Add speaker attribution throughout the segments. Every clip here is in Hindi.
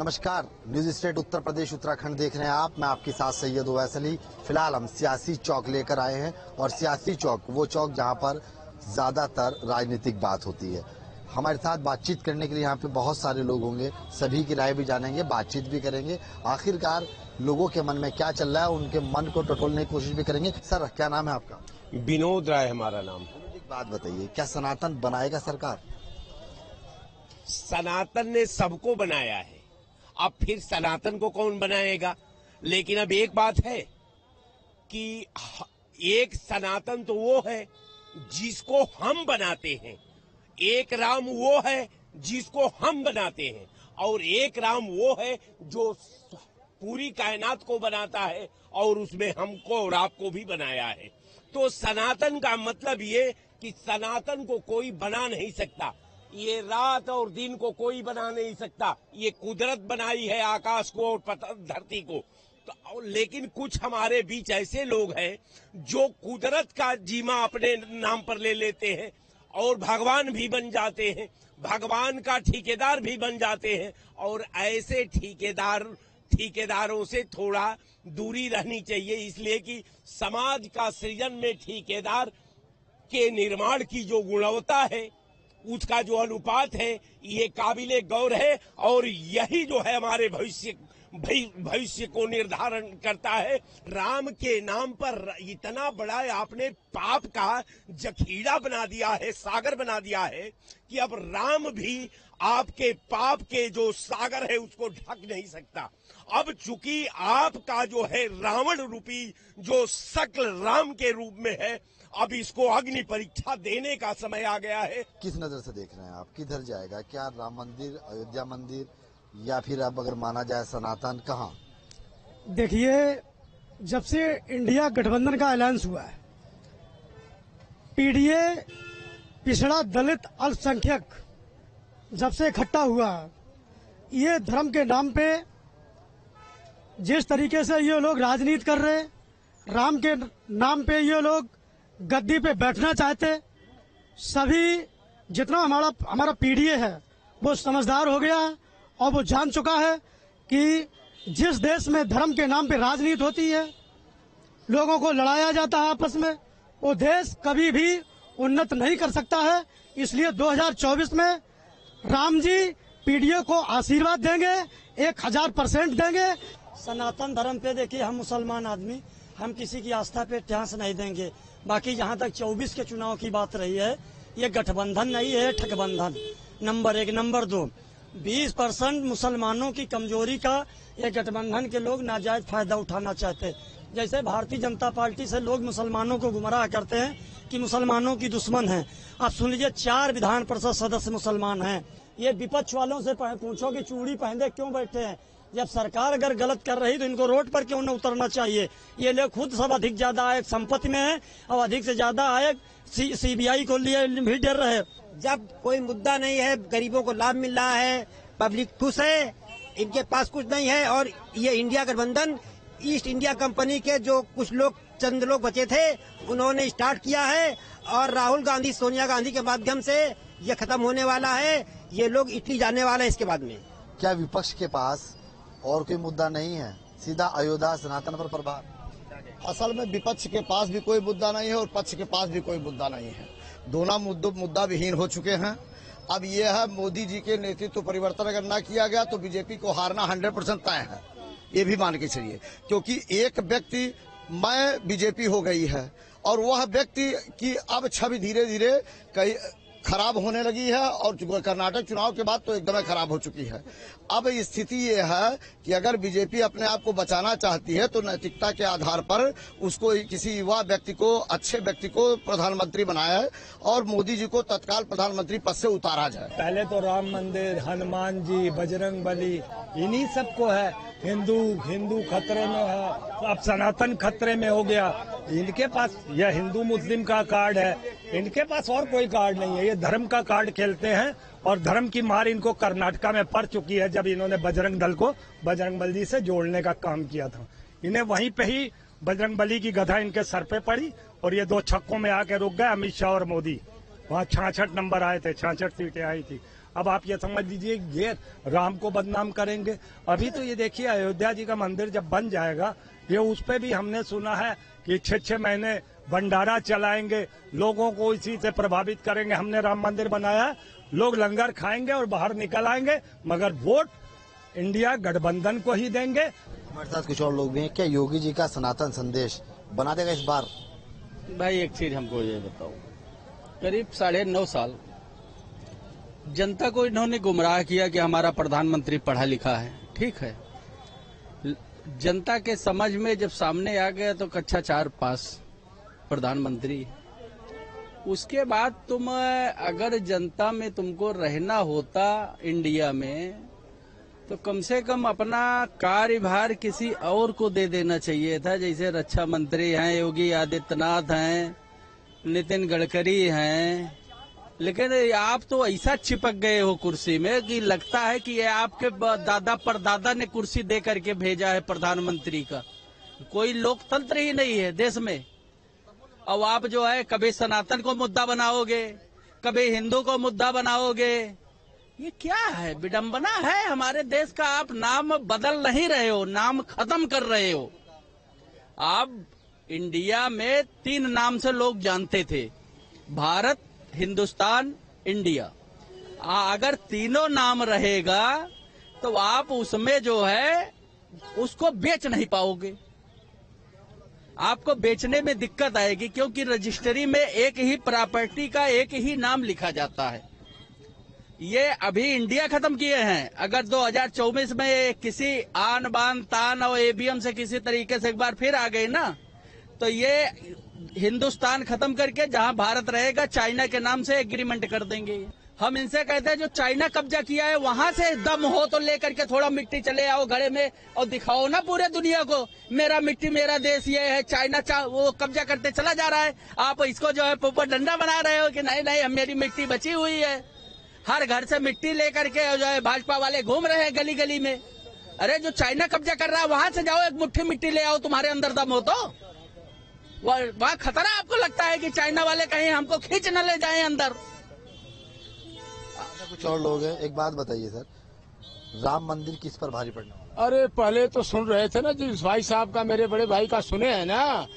Speaker 1: नमस्कार, न्यूज स्टेट उत्तर प्रदेश उत्तराखंड देख रहे हैं आप। मैं आपके साथ सैयद ओवैस अली। फिलहाल हम सियासी चौक लेकर आए हैं और सियासी चौक वो चौक जहां पर ज्यादातर राजनीतिक बात होती है। हमारे साथ बातचीत करने के लिए यहाँ पे बहुत सारे लोग होंगे, सभी की राय भी जानेंगे, बातचीत भी करेंगे, आखिरकार लोगों के मन में क्या चल रहा है उनके मन को टटोलने की कोशिश भी करेंगे। सर, क्या नाम है आपका?
Speaker 2: विनोद राय हमारा नाम।
Speaker 1: एक बात बताइए, क्या सनातन बनाएगा सरकार?
Speaker 2: सनातन ने सबको बनाया है, अब फिर सनातन को कौन बनाएगा? लेकिन अब एक बात है कि एक सनातन तो वो है जिसको हम बनाते हैं, एक राम वो है जिसको हम बनाते हैं, और एक राम वो है जो पूरी कायनात को बनाता है और उसमें हमको और आपको भी बनाया है। तो सनातन का मतलब ये कि सनातन को कोई बना नहीं सकता, ये रात और दिन को कोई बना नहीं सकता, ये कुदरत बनाई है आकाश को और धरती को। तो लेकिन कुछ हमारे बीच ऐसे लोग हैं जो कुदरत का जीमा अपने नाम पर ले लेते हैं और भगवान भी बन जाते हैं, भगवान का ठेकेदार भी बन जाते हैं। और ऐसे ठेकेदारों से थोड़ा दूरी रहनी चाहिए, इसलिए कि समाज का सृजन में ठेकेदार के निर्माण की जो गुणवत्ता है, उसका जो अनुपात है, ये काबिले गौर है और यही जो है हमारे भविष्य को निर्धारण करता है। राम के नाम पर इतना बड़ा आपने पाप का जखीरा बना दिया है, सागर बना दिया है कि अब राम भी आपके पाप के जो सागर है उसको ढक नहीं सकता। अब चूंकि आपका जो है रावण रूपी जो शक्ल राम के रूप में है, अब इसको अग्नि परीक्षा देने का समय आ गया है।
Speaker 1: किस नजर से देख रहे हैं आप, किधर जाएगा? क्या राम मंदिर, अयोध्या मंदिर, या फिर अब अगर माना जाए सनातन, कहाँ?
Speaker 3: देखिए, जब से इंडिया गठबंधन का ऐलान हुआ है, पीडीए पिछड़ा दलित अल्पसंख्यक जब से इकट्ठा हुआ, ये धर्म के नाम पे जिस तरीके से ये लोग राजनीति कर रहे, राम के नाम पे ये लोग गद्दी पे बैठना चाहते, सभी जितना हमारा पीडीए है वो समझदार हो गया है और वो जान चुका है कि जिस देश में धर्म के नाम पे राजनीति होती है, लोगों को लड़ाया जाता है आपस में, वो देश कभी भी उन्नत नहीं कर सकता है। इसलिए 2024 में राम जी पीडीए को आशीर्वाद देंगे, 1000% देंगे।
Speaker 4: सनातन धर्म पे देखिए, हम मुसलमान आदमी, हम किसी की आस्था पे ठेस नहीं देंगे। बाकी जहाँ तक 24 के चुनाव की बात रही है, ये गठबंधन नहीं है, ठगबंधन। नंबर 1। नंबर 2, 20% मुसलमानों की कमजोरी का ये गठबंधन के लोग नाजायज फायदा उठाना चाहते। जैसे भारतीय जनता पार्टी से लोग मुसलमानों को गुमराह करते हैं कि मुसलमानों की दुश्मन है। आप सुन लीजिए, 4 विधान परिषद सदस्य मुसलमान हैं। ये विपक्ष वालों से पूछो कि चूड़ी पहने क्यों बैठे हैं? जब सरकार अगर गलत कर रही तो इनको रोड पर क्यों न उतरना चाहिए? ये लोग खुद सब अधिक ज्यादा आय संपत्ति में है और अधिक से ज्यादा आय सीबीआई को लिए भी डर रहे।
Speaker 5: जब कोई मुद्दा नहीं है, गरीबों को लाभ मिल रहा है, पब्लिक खुश है, इनके पास कुछ नहीं है। और ये इंडिया गठबंधन ईस्ट इंडिया कंपनी के जो कुछ लोग, चंद लोग बचे थे, उन्होंने स्टार्ट किया है और राहुल गांधी, सोनिया गांधी के माध्यम से ये खत्म होने वाला है। ये लोग इटली जाने वाला है इसके बाद में।
Speaker 1: क्या विपक्ष के पास और कोई मुद्दा नहीं है? सीधा अयोध्या सनातन पर प्रभाव।
Speaker 6: असल में विपक्ष के पास भी कोई मुद्दा नहीं है और पक्ष के पास भी कोई मुद्दा नहीं है। दोनों मुद्दा विहीन हो चुके हैं। अब ये है, मोदी जी के नेतृत्व परिवर्तन अगर न किया गया तो बीजेपी को हारना 100% तय है, ये भी मान के चलिए। क्योंकि एक व्यक्ति मैं बीजेपी हो गई है और वह व्यक्ति की अब छवि धीरे धीरे कहीं खराब होने लगी है और कर्नाटक चुनाव के बाद तो एकदम खराब हो चुकी है। अब स्थिति ये है कि अगर बीजेपी अपने आप को बचाना चाहती है तो नैतिकता के आधार पर उसको किसी युवा व्यक्ति को, अच्छे व्यक्ति को प्रधानमंत्री बनाया है और मोदी जी को तत्काल प्रधानमंत्री पद से उतारा जाए।
Speaker 7: पहले तो राम मंदिर, हनुमान जी, बजरंग बली, इन्हीं सबको है। हिंदू खतरे में है, अब सनातन खतरे में हो गया। इनके पास यह हिंदू मुस्लिम का कार्ड है, इनके पास और कोई कार्ड नहीं है। ये धर्म का कार्ड खेलते हैं और धर्म की मार इनको कर्नाटका में पड़ चुकी है जब इन्होंने बजरंग दल को बजरंग बली से जोड़ने का काम किया था। इन्हें वहीं पे ही बजरंग बली की गधा इनके सर पे पड़ी और ये 2 छक्कों में आके रुक गए, अमित शाह और मोदी। वहाँ 66 नंबर आए थे, 66 सीटें आई थी। अब आप ये समझ लीजिए ये राम को बदनाम करेंगे। अभी तो ये देखिए अयोध्या जी का मंदिर जब बन जाएगा, ये उस पे भी हमने सुना है कि 6 महीने भंडारा चलाएंगे, लोगों को इसी से प्रभावित करेंगे। हमने राम मंदिर बनाया है, लोग लंगर खाएंगे और बाहर निकल आएंगे, मगर वोट इंडिया गठबंधन को ही देंगे।
Speaker 1: हमारे साथ कुछ और लोग भी हैं। क्या योगी जी का सनातन संदेश बना देगा इस बार?
Speaker 8: भाई एक चीज हमको ये बताओ, करीब 9.5 साल जनता को इन्होंने गुमराह किया कि हमारा प्रधानमंत्री पढ़ा लिखा है। ठीक है, जनता के समझ में जब सामने आ गया तो कक्षा 4 पास प्रधानमंत्री। उसके बाद तुम अगर जनता में तुमको रहना होता इंडिया में, तो कम से कम अपना कार्यभार किसी और को दे देना चाहिए था। जैसे रक्षा मंत्री हैं, योगी आदित्यनाथ हैं, नितिन गडकरी हैं, लेकिन आप तो ऐसा चिपक गए हो कुर्सी में कि लगता है कि ये आपके दादा परदादा ने कुर्सी दे करके भेजा है प्रधानमंत्री का। कोई लोकतंत्र ही नहीं है देश में। अब आप जो है कभी सनातन को मुद्दा बनाओगे, कभी हिंदू को मुद्दा बनाओगे। ये क्या है? विडंबना है हमारे देश का। आप नाम बदल नहीं रहे हो, नाम खत्म कर रहे हो। आप इंडिया में 3 नाम से लोग जानते थे, भारत, हिंदुस्तान, इंडिया। अगर तीनों नाम रहेगा तो आप उसमें जो है उसको बेच नहीं पाओगे। आपको बेचने में दिक्कत आएगी, क्योंकि रजिस्ट्री में एक ही प्रॉपर्टी का एक ही नाम लिखा जाता है। ये अभी इंडिया खत्म किए हैं। अगर 2024 में किसी आन बान तान और ईवीएम से किसी तरीके से एक बार फिर आ गए ना, तो ये हिंदुस्तान खत्म करके जहां भारत रहेगा चाइना के नाम से एग्रीमेंट कर देंगे। हम इनसे कहते हैं जो चाइना कब्जा किया है वहां से दम हो तो लेकर के थोड़ा मिट्टी चले आओ घड़े में और दिखाओ ना पूरे दुनिया को, मेरा मिट्टी मेरा देश ये है। चाइना वो कब्जा करते चला जा रहा है, आप इसको जो है पोपट डंडा बना रहे हो कि नहीं नहीं मेरी मिट्टी बची हुई है। हर घर से मिट्टी लेकर के जो है भाजपा वाले घूम रहे हैं गली गली में। अरे जो चाइना कब्जा कर रहा है वहां से जाओ, एक मुट्ठी मिट्टी ले आओ, तुम्हारे अंदर दम हो तो। वहाँ खतरा आपको लगता है कि चाइना वाले कहीं हमको खींच न ले जाएं अंदर।
Speaker 1: कुछ और लोग हैं, एक बात बताइए सर, राम मंदिर किस पर भारी पड़ने वाला?
Speaker 9: अरे पहले तो सुन रहे थे ना जिस भाई साहब का, मेरे बड़े भाई का सुने हैं ना,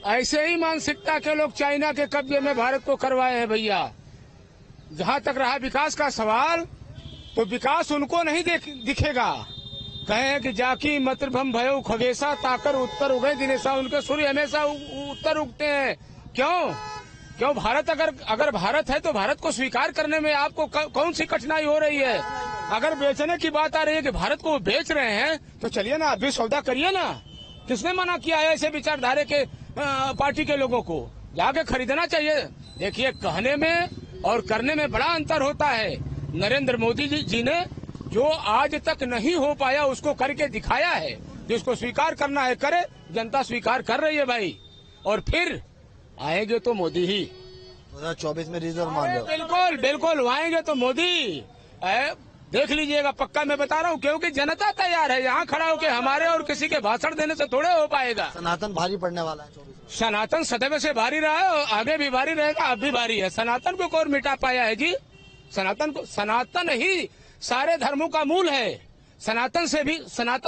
Speaker 9: ऐसे ही मानसिकता के लोग चाइना के कब्जे में भारत को करवाए हैं भैया। जहाँ तक रहा विकास का सवाल, तो विकास उनको नहीं दिखेगा। कहें कि जाकी मतभम भयो खगेसा ताकर उत्तर उगे दिनेशा, उनके सूर्य हमेशा उत्तर उगते हैं। क्यों अगर भारत है तो भारत को स्वीकार करने में आपको कौन सी कठिनाई हो रही है? अगर बेचने की बात आ रही है कि भारत को बेच रहे हैं, तो चलिए ना आप भी सौदा करिए ना। किसने मना किया है ऐसे विचारधारे के पार्टी के लोगों को? जाके खरीदना चाहिए। देखिए, कहने में और करने में बड़ा अंतर होता है। नरेंद्र मोदी जी ने जो आज तक नहीं हो पाया उसको करके दिखाया है। जिसको स्वीकार करना है करे, जनता स्वीकार कर रही है भाई। और फिर आएंगे तो मोदी ही।
Speaker 1: 2024 में रिजर्व मान लो।
Speaker 9: बिल्कुल बिल्कुल आएंगे तो मोदी। देख लीजिएगा, पक्का मैं बता रहा हूँ, क्योंकि जनता तैयार है। यहाँ खड़ा होकर हमारे और किसी के भाषण देने से थोड़े हो पाएगा।
Speaker 1: सनातन भारी पड़ने वाला है 24 में।
Speaker 9: सनातन सदैव से भारी रहा है और आगे भी भारी रहेगा, अब भी भारी है। सनातन को कौन मिटा पाया है जी? सनातन ही सारे धर्मों का मूल है। सनातन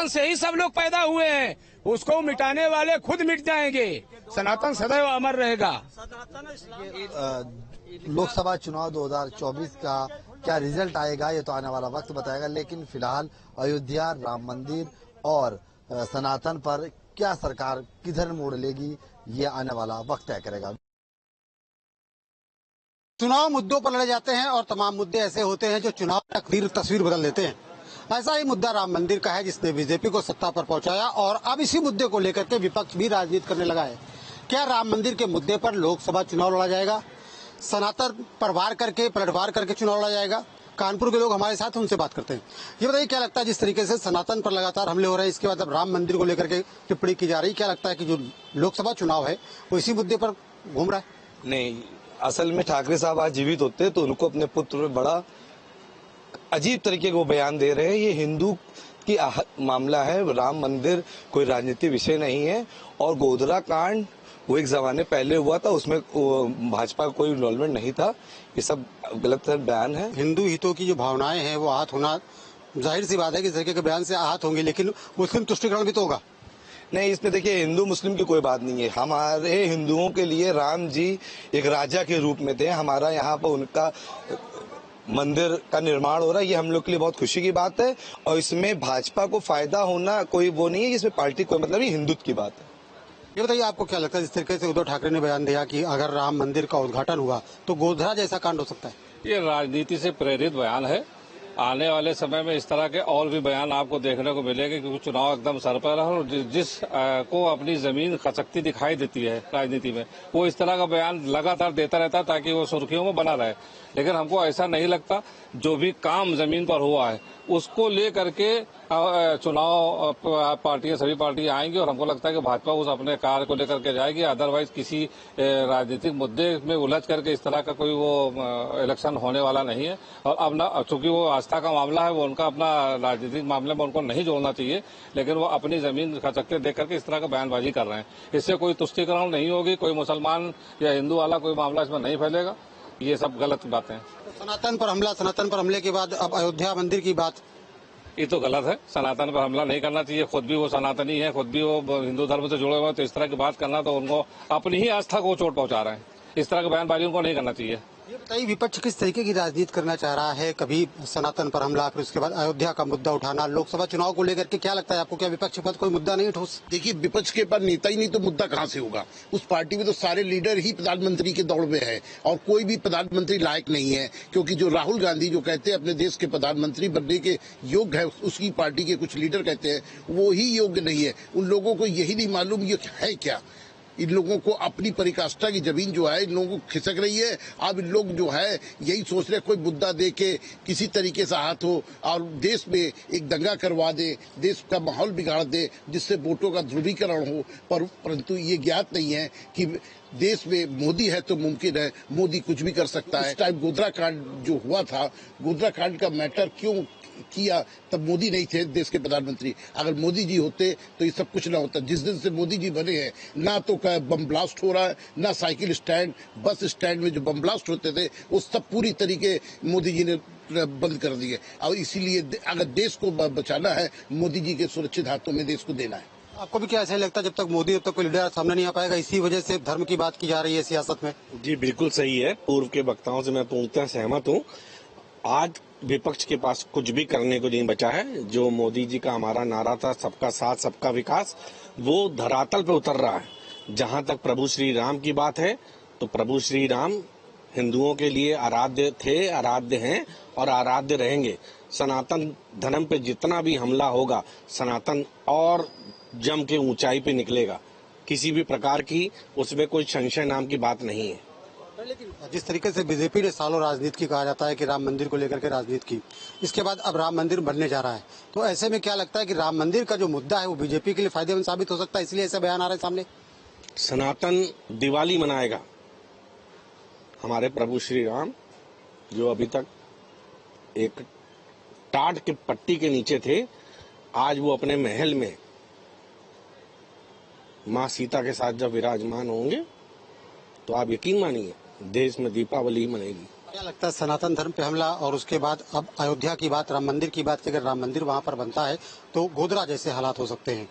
Speaker 9: से ही सब लोग पैदा हुए हैं। उसको मिटाने वाले खुद मिट जाएंगे। सनातन सदैव अमर रहेगा।
Speaker 1: लोकसभा चुनाव 2024 का क्या रिजल्ट आएगा ये तो आने वाला वक्त बताएगा, लेकिन फिलहाल अयोध्या, राम मंदिर और सनातन पर क्या सरकार किधर मोड़ लेगी ये आने वाला वक्त तय करेगा।
Speaker 10: चुनाव मुद्दों पर लड़े जाते हैं और तमाम मुद्दे ऐसे होते हैं जो चुनाव की तस्वीर बदल देते हैं। ऐसा ही मुद्दा राम मंदिर का है, जिसने बीजेपी को सत्ता पर पहुंचाया और अब इसी मुद्दे को लेकर के विपक्ष भी राजनीति करने लगा है। क्या राम मंदिर के मुद्दे पर लोकसभा चुनाव लड़ा जाएगा? सनातन पर पलटवार करके चुनाव लड़ा जाएगा? कानपुर के लोग हमारे साथ, उनसे बात करते हैं। ये बताइए, क्या लगता है जिस तरीके से सनातन पर लगातार हमले हो रहे हैं, इसके बाद अब राम मंदिर को लेकर के टिप्पणी की जा रही, क्या लगता है कि जो लोकसभा चुनाव है वो इसी मुद्दे पर घूम रहा है?
Speaker 11: नहीं, असल में ठाकरे साहब आज जीवित होते तो उनको अपने पुत्र में बड़ा अजीब तरीके को बयान दे रहे हैं। ये हिंदू की मामला है, राम मंदिर कोई राजनीतिक विषय नहीं है। और गोधरा कांड वो एक जमाने पहले हुआ था, उसमें भाजपा का कोई इन्वॉल्वमेंट नहीं था। ये सब गलत बयान है।
Speaker 10: हिंदू हितों की जो भावनाएं हैं वो आहत होना जाहिर सी बात है कि इस तरीके के बयान से आहत होंगे, लेकिन मुस्लिम तुष्टिकरण भी तो होगा।
Speaker 11: नहीं, इसमें देखिए हिंदू मुस्लिम की कोई बात नहीं है। हमारे हिंदुओं के लिए राम जी एक राजा के रूप में थे। हमारा यहाँ पर उनका मंदिर का निर्माण हो रहा है, ये हम लोग के लिए बहुत खुशी की बात है। और इसमें भाजपा को फायदा होना कोई वो नहीं है, इसमें पार्टी कोई मतलब नहीं, हिंदुत्व की बात है।
Speaker 10: ये बताइए, आपको क्या लगता है जिस तरीके से उद्धव ठाकरे ने बयान दिया कि अगर राम मंदिर का उद्घाटन हुआ तो गोधरा जैसा कांड हो सकता है?
Speaker 12: ये राजनीति से प्रेरित बयान है। आने वाले समय में इस तरह के और भी बयान आपको देखने को मिलेंगे, क्योंकि चुनाव एकदम सर पर है और जिस को अपनी जमीन खसकती दिखाई देती है राजनीति में, वो इस तरह का बयान लगातार देता रहता है ताकि वो सुर्खियों में बना रहे। लेकिन हमको ऐसा नहीं लगता। जो भी काम जमीन पर हुआ है उसको लेकर के चुनाव पार्टियां, सभी पार्टियां आएंगी और हमको लगता है कि भाजपा उस अपने कार्य को लेकर के जाएगी। अदरवाइज किसी राजनीतिक मुद्दे में उलझ करके इस तरह का कोई वो इलेक्शन होने वाला नहीं है। और अब ना, चूंकि वो आस्था का मामला है, वो उनका अपना राजनीतिक मामले में उनको नहीं जोड़ना चाहिए, लेकिन वो अपनी जमीन खसकते देख करके इस तरह का बयानबाजी कर रहे हैं। इससे कोई तुष्टिकरण नहीं होगी, कोई मुसलमान या हिंदू वाला कोई मामला इसमें नहीं फैलेगा। ये सब गलत बातें हैं।
Speaker 10: सनातन पर हमले के बाद अब अयोध्या मंदिर की बात,
Speaker 12: ये तो गलत है। सनातन पर हमला नहीं करना चाहिए। खुद भी वो सनातनी है, खुद भी वो हिंदू धर्म से जुड़े हुए हैं, तो इस तरह की बात करना तो उनको अपनी ही आस्था को चोट पहुंचा रहे हैं। इस तरह की बयानबाजी उनको नहीं करना चाहिए।
Speaker 10: ये बताइए, विपक्ष किस तरीके की राजनीति करना चाह रहा है? कभी सनातन पर हमला, फिर उसके बाद अयोध्या का मुद्दा उठाना, लोकसभा चुनाव को लेकर के क्या लगता है आपको? क्या विपक्ष के पास कोई मुद्दा नहीं ठोस?
Speaker 13: देखिए, विपक्ष के पास नेता ही नहीं तो मुद्दा कहाँ से होगा? उस पार्टी में तो सारे लीडर ही प्रधानमंत्री के दौड़ में है और कोई भी प्रधानमंत्री लायक नहीं है, क्योंकि जो राहुल गांधी जो कहते हैं अपने देश के प्रधानमंत्री बनने के योग्य है, उसकी पार्टी के कुछ लीडर कहते हैं वो ही योग्य नहीं है। उन लोगों को यही नहीं मालूम ये है क्या। इन लोगों को अपनी परिकाष्ठा की जमीन जो है इन लोगों को खिसक रही है। अब इन लोग जो है यही सोच रहे कोई मुद्दा दे के किसी तरीके से हाथ हो और देश में एक दंगा करवा दे, देश का माहौल बिगाड़ दे, जिससे वोटों का ध्रुवीकरण हो। परंतु ये ज्ञात नहीं है कि देश में मोदी है तो मुमकिन है, मोदी कुछ भी कर सकता है। इस टाइम गोधरा कांड जो हुआ था, गोधरा कांड का मैटर क्यों किया? तब मोदी नहीं थे देश के प्रधानमंत्री। अगर मोदी जी होते तो ये सब कुछ ना होता। जिस दिन से मोदी जी बने हैं, ना तो बम ब्लास्ट हो रहा है, ना साइकिल स्टैंड, बस स्टैंड में जो बम ब्लास्ट होते थे वो सब पूरी तरीके मोदी जी ने बंद कर दिए। और इसीलिए अगर देश को बचाना है, मोदी जी के सुरक्षित हाथों में देश को देना है।
Speaker 10: आपको भी क्या ऐसा लगता है जब तक मोदी, जब तक कोई लीडर सामने नहीं आ पाएगा, इसी वजह से धर्म की बात की जा रही है सियासत में?
Speaker 14: जी बिल्कुल सही है। पूर्व के वक्ताओं से मैं पूर्णतः सहमत हूँ। आज विपक्ष के पास कुछ भी करने को नहीं बचा है। जो मोदी जी का हमारा नारा था, सबका साथ सबका विकास, वो धरातल पे उतर रहा है। जहां तक प्रभु श्री राम की बात है, तो प्रभु श्री राम हिंदुओं के लिए आराध्य थे, आराध्य हैं और आराध्य रहेंगे। सनातन धर्म पे जितना भी हमला होगा, सनातन और जम के ऊंचाई पे निकलेगा। किसी भी प्रकार की उसमें कोई संशय नाम की बात नहीं है।
Speaker 10: लेकिन जिस तरीके से बीजेपी ने सालों राजनीति की कहा जाता है कि राम मंदिर को लेकर के राजनीति की, इसके बाद अब राम मंदिर बनने जा रहा है, तो ऐसे में क्या लगता है कि राम मंदिर का जो मुद्दा है वो बीजेपी के लिए फायदेमंद साबित हो सकता है, इसलिए ऐसे बयान आ रहे हैं सामने?
Speaker 14: सनातन दिवाली मनाएगा। हमारे प्रभु श्री राम जो अभी तक एक टाट के पट्टी के नीचे थे, आज वो अपने महल में माँ सीता के साथ जब विराजमान होंगे तो आप यकीन मानिए देश में दीपावली ही मनेगी।
Speaker 10: क्या लगता है सनातन धर्म पे हमला और उसके बाद अब अयोध्या की बात, राम मंदिर की बात की, अगर राम मंदिर वहाँ पर बनता है तो गोधरा जैसे हालात हो सकते हैं?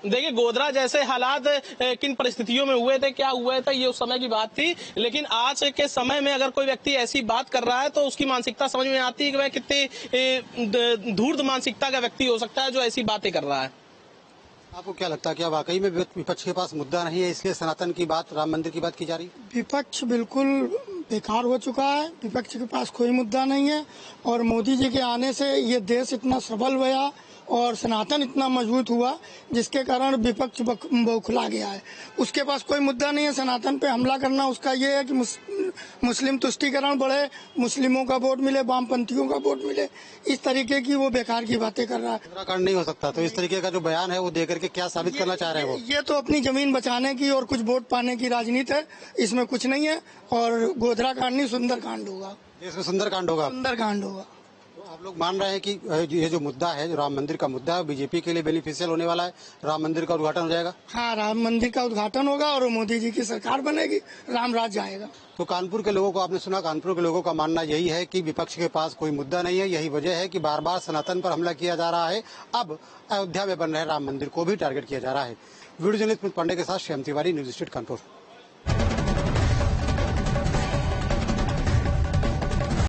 Speaker 15: देखिए, गोधरा जैसे हालात किन परिस्थितियों में हुए थे, क्या हुए थे, ये उस समय की बात थी। लेकिन आज के समय में अगर कोई व्यक्ति ऐसी बात कर रहा है तो उसकी मानसिकता समझ में आती है कि वह कितनी धूर्त मानसिकता का व्यक्ति हो सकता है जो ऐसी बातें कर रहा है।
Speaker 10: आपको क्या लगता है, क्या वाकई में विपक्ष के पास मुद्दा नहीं है, इसलिए सनातन की बात, राम मंदिर की बात की जा रही है?
Speaker 3: विपक्ष बिल्कुल बेकार हो चुका है। विपक्ष के पास कोई मुद्दा नहीं है और मोदी जी के आने से ये देश इतना सबल हुआ और सनातन इतना मजबूत हुआ जिसके कारण विपक्ष बौखला गया है। उसके पास कोई मुद्दा नहीं है सनातन पे हमला करना। उसका ये है कि मुस्लिम तुष्टीकरण बढ़े, मुस्लिमों का वोट मिले, वामपंथियों का वोट मिले, इस तरीके की वो बेकार की बातें कर रहा है।
Speaker 10: उत्तराखंड नहीं हो सकता, तो इस तरीके का जो बयान है वो देकर के क्या साबित करना चाह रहे हैं वो?
Speaker 3: ये तो अपनी जमीन बचाने की और कुछ वोट पाने की राजनीति है, इसमें कुछ नहीं है। और गोधरा कांड नहीं, सुंदर कांड होगा।
Speaker 10: इसमें सुंदर कांड होगा,
Speaker 3: सुंदर कांड होगा।
Speaker 10: तो आप लोग मान रहे हैं कि ये जो मुद्दा है, जो राम मंदिर का मुद्दा है, बीजेपी के लिए बेनिफिशियल होने वाला है, राम मंदिर का उद्घाटन हो जाएगा।
Speaker 3: हाँ, राम मंदिर का उद्घाटन होगा और मोदी जी की सरकार बनेगी, राम राज्य आएगा।
Speaker 10: तो कानपुर के लोगों को आपने सुना, कानपुर के लोगों का मानना यही है कि विपक्ष के पास कोई मुद्दा नहीं है। यही वजह है कि बार बार सनातन पर हमला किया जा रहा है। अब अयोध्या में बन रहे राम मंदिर को भी टारगेट किया जा रहा है। वीडियो जर्नलिस्ट पांडे के साथ श्याम तिवारी, न्यूज स्ट्रीट कानपुर।